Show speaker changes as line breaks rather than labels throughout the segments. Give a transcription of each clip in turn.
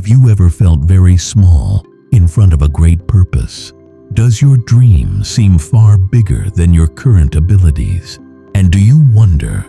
Have you ever felt very small in front of a great purpose? Does your dream seem far bigger than your current abilities? And do you wonder,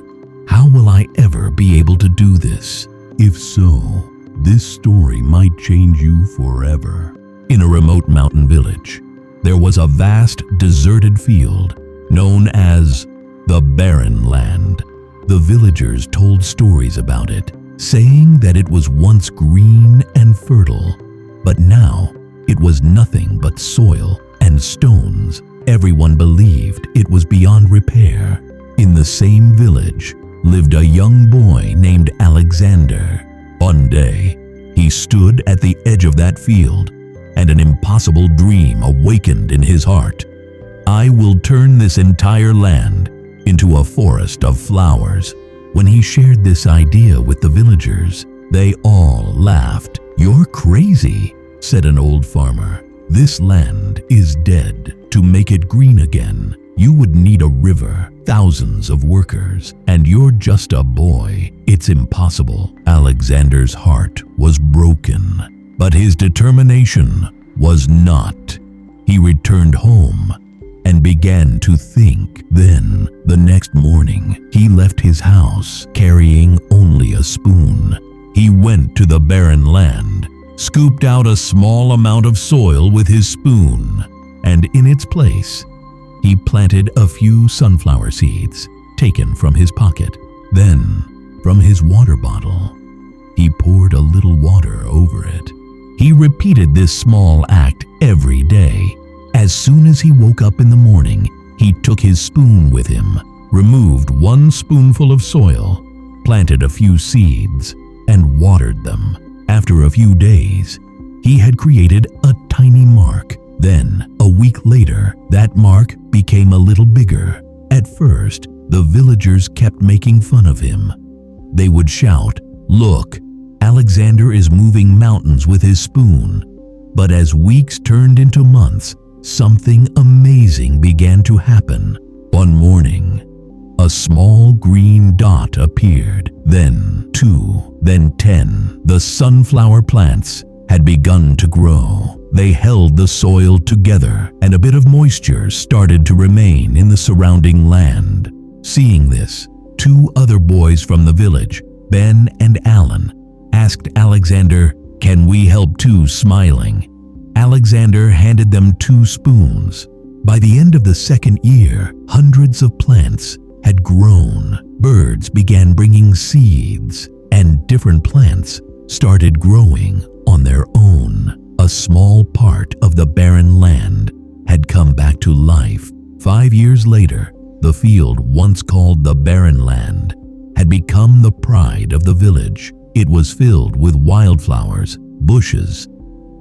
how will I ever be able to do this? If so, this story might change you forever. In a remote mountain village, there was a vast deserted field known as the Barren Land. The villagers told stories about it, saying that it was once green and fertile, but now it was nothing but soil and stones. Everyone believed it was beyond repair. In the same village lived a young boy named Alexander. One day, he stood at the edge of that field, and an impossible dream awakened in his heart. I will turn this entire land into a forest of flowers. When he shared this idea with the villagers, they all laughed. "You're crazy," said an old farmer. "This land is dead. To make it green again, you would need a river, thousands of workers, and you're just a boy. It's impossible." Alexander's heart was broken, but his determination was not. He returned home and began to think. Then, the next morning, he left his house carrying only a spoon. He went to the barren land, scooped out a small amount of soil with his spoon, and in its place, he planted a few sunflower seeds taken from his pocket. Then, from his water bottle, he poured a little water over it. He repeated this small act every day. As soon as he woke up in the morning, he took his spoon with him, removed one spoonful of soil, planted a few seeds, and watered them. After a few days, he had created a tiny mark. Then, a week later, that mark became a little bigger. At first, the villagers kept making fun of him. They would shout, "Look, Alexander is moving mountains with his spoon." But as weeks turned into months, something amazing began to happen. One morning, a small green dot appeared, then 2, then 10. The sunflower plants had begun to grow. They held the soil together, and a bit of moisture started to remain in the surrounding land. Seeing this, 2 other boys from the village, Ben and Alan, asked Alexander, "Can we help too?" Smiling, Alexander handed them 2 spoons. By the end of the second year, hundreds of plants had grown. Birds began bringing seeds, and different plants started growing on their own. A small part of the barren land had come back to life. 5 years later, the field once called the Barren Land had become the pride of the village. It was filled with wildflowers, bushes,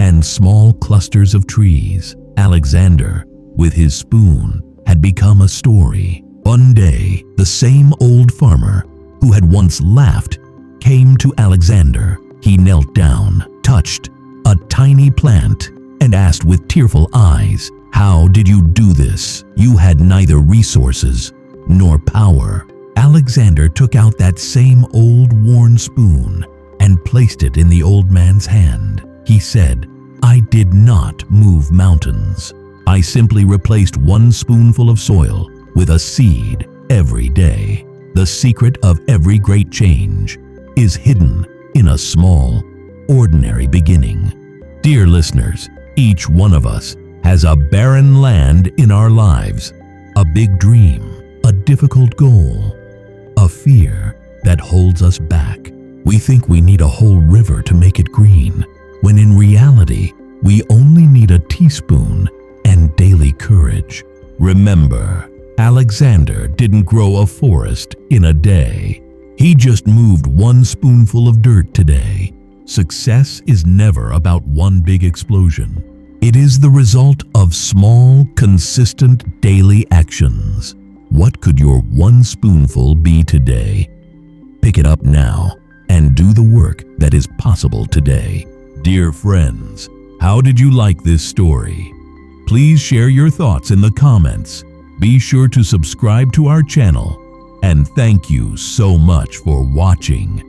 and small clusters of trees. Alexander, with his spoon, had become a story. One day, the same old farmer who had once laughed came to Alexander. He knelt down, touched a tiny plant, and asked with tearful eyes, "How did you do this? You had neither resources nor power." Alexander took out that same old worn spoon and placed it in the old man's hand. He said, "I did not move mountains. I simply replaced one spoonful of soil with a seed every day." The secret of every great change is hidden in a small, ordinary beginning. Dear listeners, each one of us has a barren land in our lives, a big dream, a difficult goal, a fear that holds us back. We think we need a whole river to make it green, when in reality, we only need a teaspoon and daily courage. Remember, Alexander didn't grow a forest in a day. He just moved one spoonful of dirt today. Success is never about one big explosion. It is the result of small, consistent daily actions. What could your one spoonful be today? Pick it up now and do the work that is possible today. Dear friends, how did you like this story? Please share your thoughts in the comments. Be sure to subscribe to our channel, and thank you so much for watching.